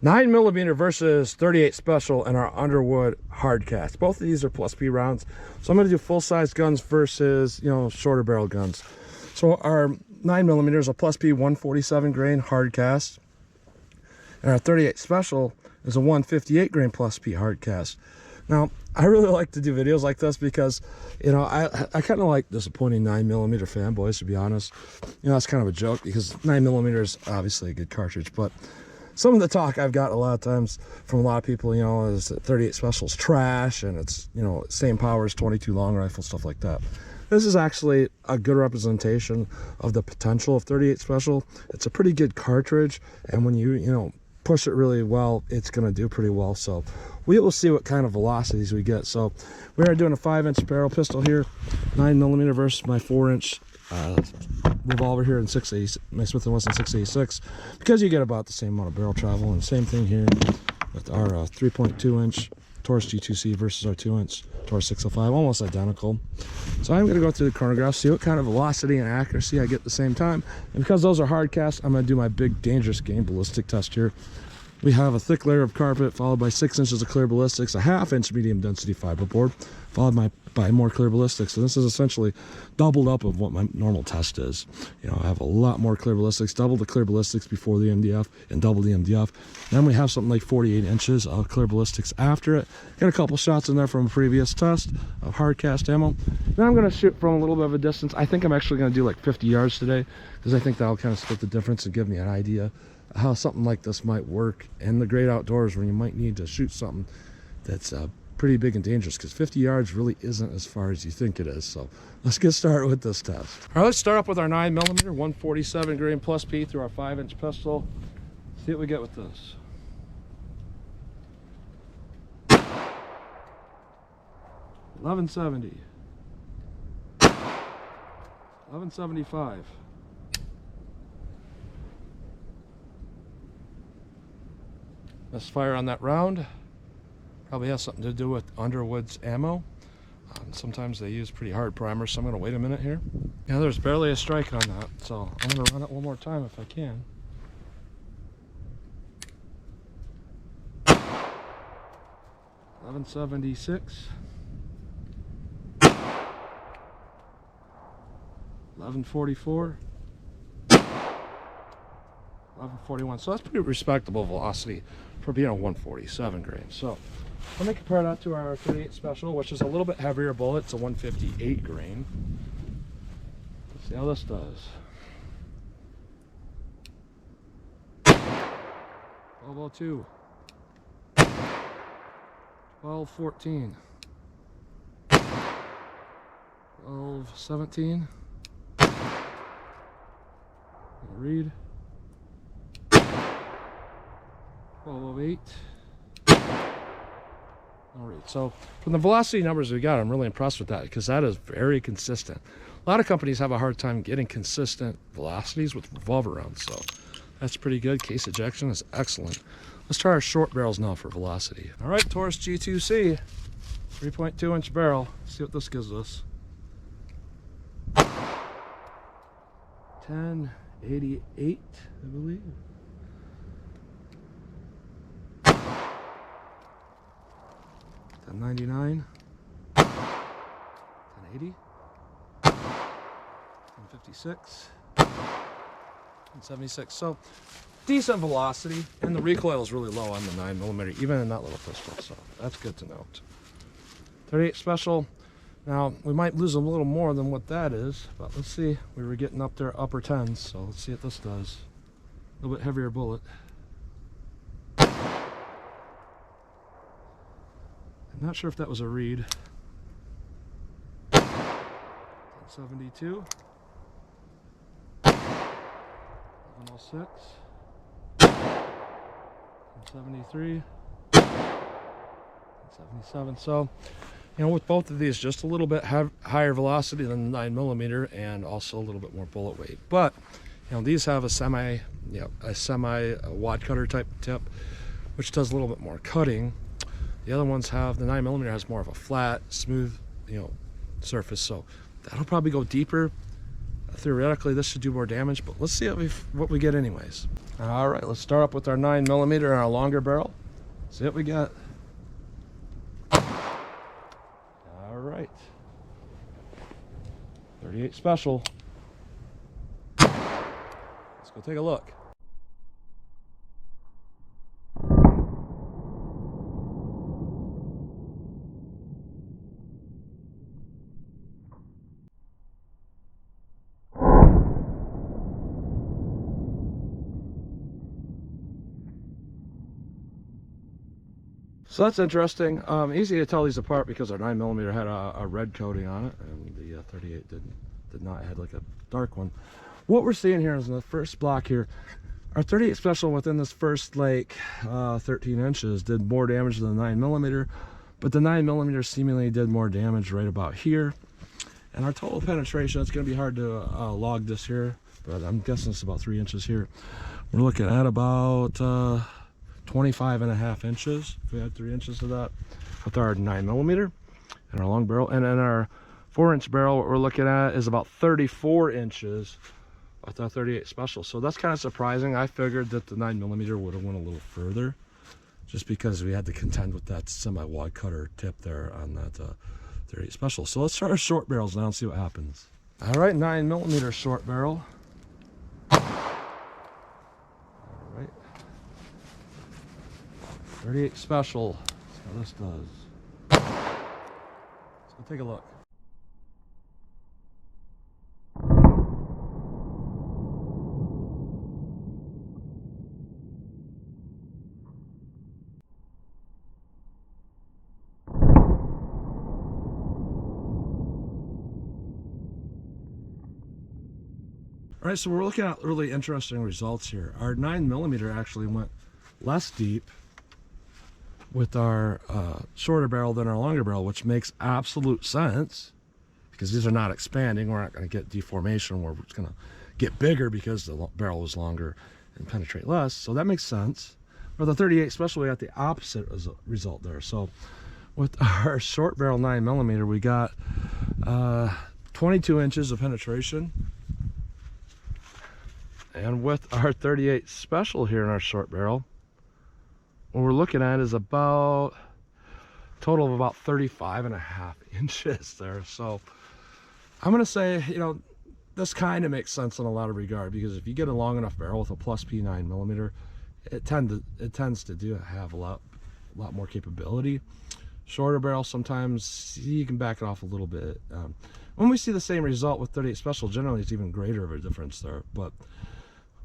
9mm versus 38 Special and our Underwood hard cast. Both of these are +P rounds. So I'm going to do full-size guns versus, shorter barrel guns. So our 9mm is a +P 147 grain hard cast. And our 38 Special is a 158 grain +P hard cast. Now, I really like to do videos like this because, I kind of like disappointing 9mm fanboys, to be honest. That's kind of a joke because 9mm is obviously a good cartridge, but some of the talk I've got a lot of times from a lot of people, is that 38 Special is trash and it's, same power as 22 long rifle, stuff like that. This is actually a good representation of the potential of 38 Special. It's a pretty good cartridge, and when you, push it really well, it's going to do pretty well. So we will see what kind of velocities we get. So we are doing a 5-inch barrel pistol here, 9mm versus my 4-inch revolver here in my Smith & Wesson 686, because you get about the same amount of barrel travel. And same thing here with our 3.2-inch Taurus G2C versus our 2-inch Taurus 605, almost identical. So I'm going to go through the chronograph, see what kind of velocity and accuracy I get at the same time. And because those are hard casts, I'm going to do my big dangerous game ballistic test here. We have a thick layer of carpet followed by 6 inches of clear ballistics, a 1/2-inch medium density fiberboard, followed by more clear ballistics. So this is essentially doubled up of what my normal test is. I have a lot more clear ballistics, double the clear ballistics before the MDF and double the MDF. Then we have something like 48 inches of clear ballistics after it. Got a couple shots in there from a previous test of hard cast ammo. Then I'm going to shoot from a little bit of a distance. I think I'm actually going to do like 50 yards today because I think that'll kind of split the difference and give me an idea how something like this might work in the great outdoors when you might need to shoot something that's pretty big and dangerous, because 50 yards really isn't as far as you think it is. So let's get started with this test. All right, let's start up with our 9mm 147 grain +P through our 5-inch pistol. See what we get with this. $11.70, $11.75. Let's fire on that round. Probably has something to do with Underwood's ammo. Sometimes they use pretty hard primers, so I'm going to wait a minute here. Yeah, there's barely a strike on that, so I'm going to run it one more time if I can. $11.76. $11.44. 11.41. So that's pretty respectable velocity for being a 147 grain. So let me compare that to our 38 Special, which is a little bit heavier bullet. It's a 158 grain. Let's see how this does. 12.02. 12.14. 12.17. Read. 12.08. All right, so from the velocity numbers we got, I'm really impressed with that because that is very consistent. A lot of companies have a hard time getting consistent velocities with revolver rounds, so that's pretty good. Case ejection is excellent. Let's try our short barrels now for velocity. All right, Taurus G2C, 3.2-inch barrel. Let's see what this gives us. 10.88, I believe. 10.99, 10.80, 10.56, 10.76. So decent velocity, and the recoil is really low on the 9mm, even in that little pistol. So that's good to note. 38 Special. Now we might lose a little more than what that is, but let's see. We were getting up there upper 10s, so let's see what this does. A little bit heavier bullet. I'm not sure if that was a read. 10.72. 11.06. 10.73. 10.77. So, with both of these, just a little bit higher velocity than the 9mm, and also a little bit more bullet weight. But these have a semi wad cutter type tip, which does a little bit more cutting. The other ones have, the 9mm has more of a flat, smooth, surface, so that'll probably go deeper. theoretically this should do more damage, but let's see what we get anyways. All right, let's start up with our 9mm and our longer barrel. See what we got. All right, 38 Special. Let's go take a look. So that's interesting. Easy to tell these apart because our 9mm had a red coating on it, and the 38 did not. It had like a dark one. What we're seeing here is in the first block here, our 38 Special within this first like 13 inches did more damage than the 9mm, but the 9mm seemingly did more damage right about here. And our total penetration, it's going to be hard to log this here, but I'm guessing it's about 3 inches here. We're looking at about 25.5 inches. If we had 3 inches of that with our 9mm and our long barrel, and then our 4-inch barrel, what we're looking at is about 34 inches with our 38 Special. So that's kind of surprising. I figured that the 9mm would have went a little further, just because we had to contend with that semi-wide cutter tip there on that 38 Special. So let's try our short barrels now and see what happens. All right, 9mm short barrel. 38 Special. Let's see how this does. Let's go take a look. All right, so we're looking at really interesting results here. Our 9mm actually went less deep with our shorter barrel than our longer barrel, which makes absolute sense because these are not expanding. We're not going to get deformation where it's going to get bigger because the barrel is longer and penetrate less. So that makes sense. For the 38 Special, we got the opposite result there. So with our short barrel 9mm, we got 22 inches of penetration. And with our 38 Special here in our short barrel, what we're looking at is about a total of about 35.5 inches there. So I'm going to say, you know, this kind of makes sense in a lot of regard, because if you get a long enough barrel with a +P 9mm, it tends to have a lot more capability. Shorter barrel, sometimes you can back it off a little bit. When we see the same result with 38 Special, generally it's even greater of a difference there. But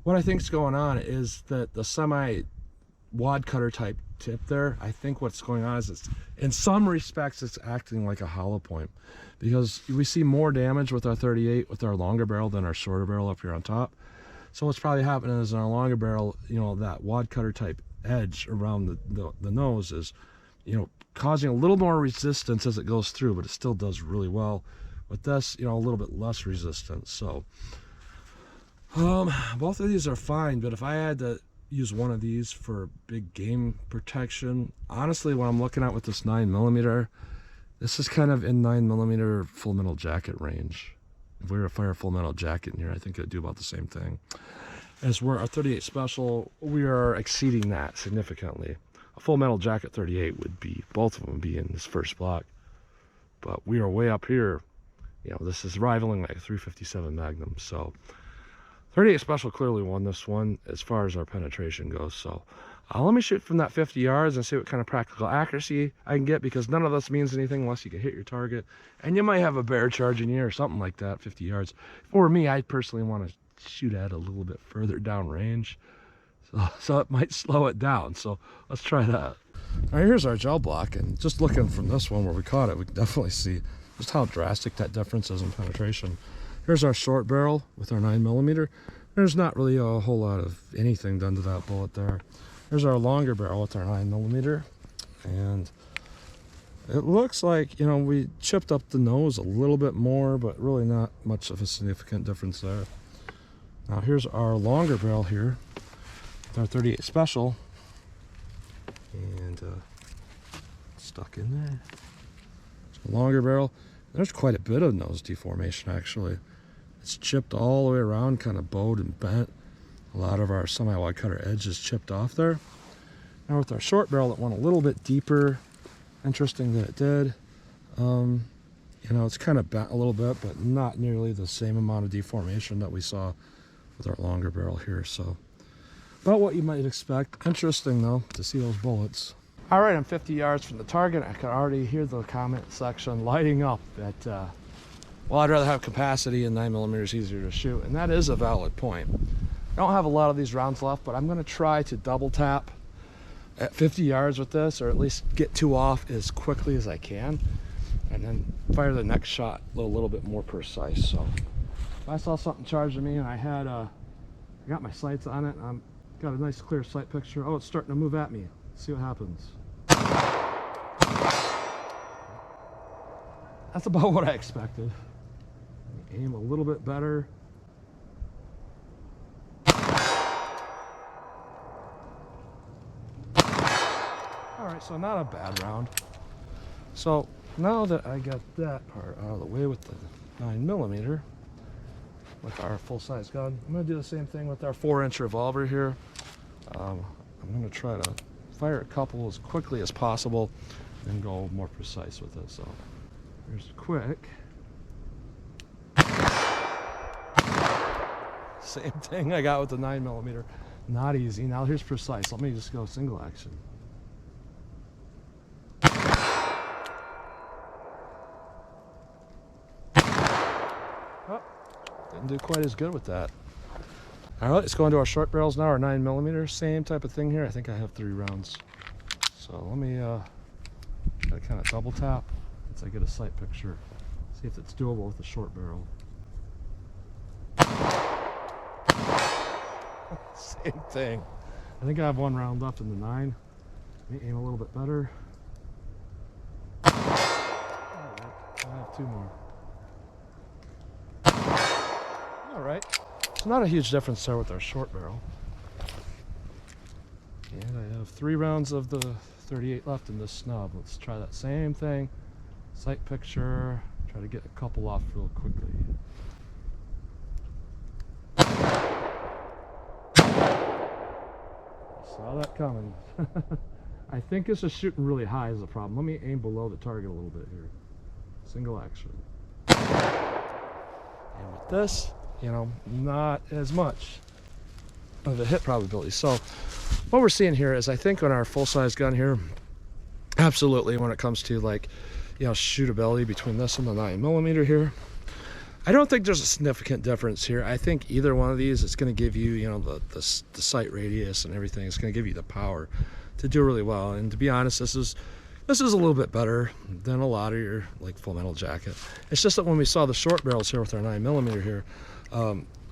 what I think is going on is that the wad cutter type tip there, I think what's going on is, it's in some respects it's acting like a hollow point, because we see more damage with our 38 with our longer barrel than our shorter barrel up here on top. So what's probably happening is in our longer barrel, you know, that wad cutter type edge around the nose is, you know, causing a little more resistance as it goes through, but it still does really well. With this, you know, a little bit less resistance. So both of these are fine, but if I had to use one of these for big game protection, honestly, what I'm looking at with this 9mm, this is kind of in 9mm full metal jacket range. If we were to fire a full metal jacket in here, I think it'd do about the same thing. As we're our 38 Special, we are exceeding that significantly. A full metal jacket 38 would be, both of them would be in this first block, but we are way up here. You know, this is rivaling like a 357 Magnum. So 38 Special clearly won this one as far as our penetration goes. So let me shoot from that 50 yards and see what kind of practical accuracy I can get, because none of this means anything unless you can hit your target. And you might have a bear charging you or something like that, 50 yards. For me, I personally want to shoot at a little bit further down range. So it might slow it down. So let's try that. All right, here's our gel block. And just looking from this one where we caught it, we can definitely see just how drastic that difference is in penetration. Here's our short barrel with our 9mm. There's not really a whole lot of anything done to that bullet there. Here's our longer barrel with our 9mm. And it looks like, you know, we chipped up the nose a little bit more, but really not much of a significant difference there. Now here's our longer barrel here with our 38 Special. And stuck in there. Longer barrel. There's quite a bit of nose deformation actually. It's chipped all the way around, kind of bowed and bent. A lot of our semi-wide cutter edge is chipped off there. Now with our short barrel, it went a little bit deeper. Interesting that it did. You know, it's kind of bent a little bit, but not nearly the same amount of deformation that we saw with our longer barrel here. So about what you might expect. Interesting though to see those bullets. All right, I'm 50 yards from the target. I can already hear the comment section lighting up that, well, I'd rather have capacity and 9mm is easier to shoot. And that is a valid point. I don't have a lot of these rounds left, but I'm going to try to double tap at 50 yards with this, or at least get 2 off as quickly as I can, and then fire the next shot a little bit more precise. So if I saw something charging me and I had I got my sights on it, and I've got a nice clear sight picture. Oh, it's starting to move at me. Let's see what happens. That's about what I expected. Aim a little bit better. Alright, so not a bad round. So now that I got that part out of the way with the 9mm, with our full-size gun, I'm going to do the same thing with our 4-inch revolver here. I'm going to try to fire a couple as quickly as possible and go more precise with it. So here's quick. Same thing I got with the 9mm. Not easy. Now here's precise. Let me just go single action. Oh, didn't do quite as good with that. All right, let's go into our short barrels now, our 9mm. Same type of thing here. I think I have 3 rounds. So let me kind of double tap once I get a sight picture. See if it's doable with the short barrel. Same thing. I think I have 1 round left in the 9. Let me aim a little bit better. Alright, I have 2 more. Alright, so not a huge difference there with our short barrel. And I have 3 rounds of the 38 left in this snub. Let's try that same thing. Sight picture, try to get a couple off real quickly. Saw that coming. I think this is shooting really high is the problem. Let me aim below the target a little bit here. Single action. And with this, you know, not as much of a hit probability. So what we're seeing here is, I think on our full-size gun here, absolutely when it comes to, like, you know, shootability between this and the 9mm here, I don't think there's a significant difference here. I think either one of these is going to give you, you know, the sight radius and everything. It's going to give you the power to do really well. And to be honest, this is a little bit better than a lot of your, like, Full Metal Jacket. It's just that when we saw the short barrels here with our 9mm here,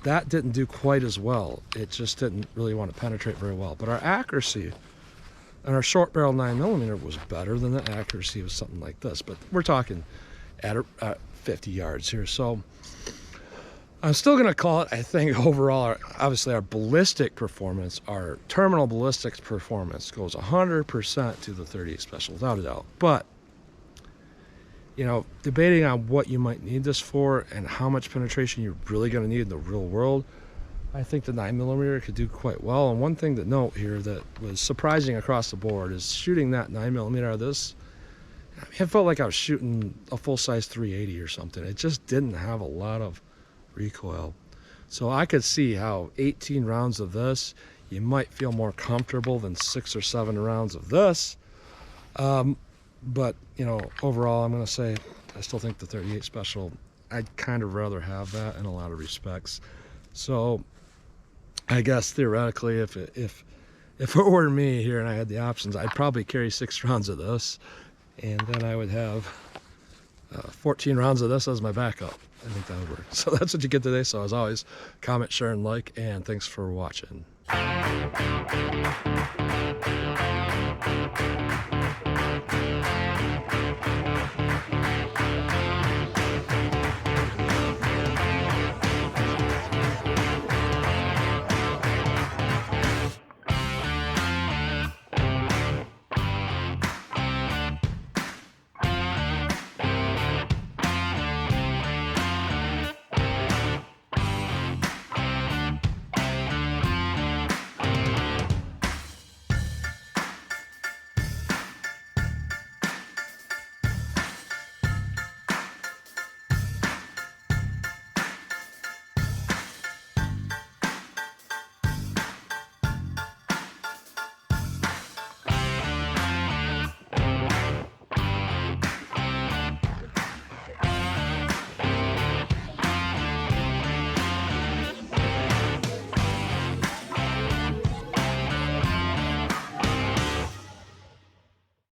that didn't do quite as well. It just didn't really want to penetrate very well. But our accuracy and our short barrel 9mm was better than the accuracy of something like this. But we're talking at 50 yards here. So I'm still going to call it, I think, overall, obviously our ballistic performance, our terminal ballistics performance goes 100% to the 38 Special, without a doubt. But, you know, debating on what you might need this for and how much penetration you're really going to need in the real world, I think the 9mm could do quite well. And one thing to note here that was surprising across the board is shooting that 9mm out of this, I mean, it felt like I was shooting a full-size 380 or something. It just didn't have a lot of recoil. So I could see how 18 rounds of this, you might feel more comfortable than 6 or 7 rounds of this. But, you know, overall, I'm going to say I still think the 38 Special, I'd kind of rather have that in a lot of respects. So I guess theoretically, if it were me here and I had the options, I'd probably carry 6 rounds of this, and then I would have 14 rounds of this as my backup. I think that would work. So that's what you get today. So as always, comment, share, and like, and thanks for watching.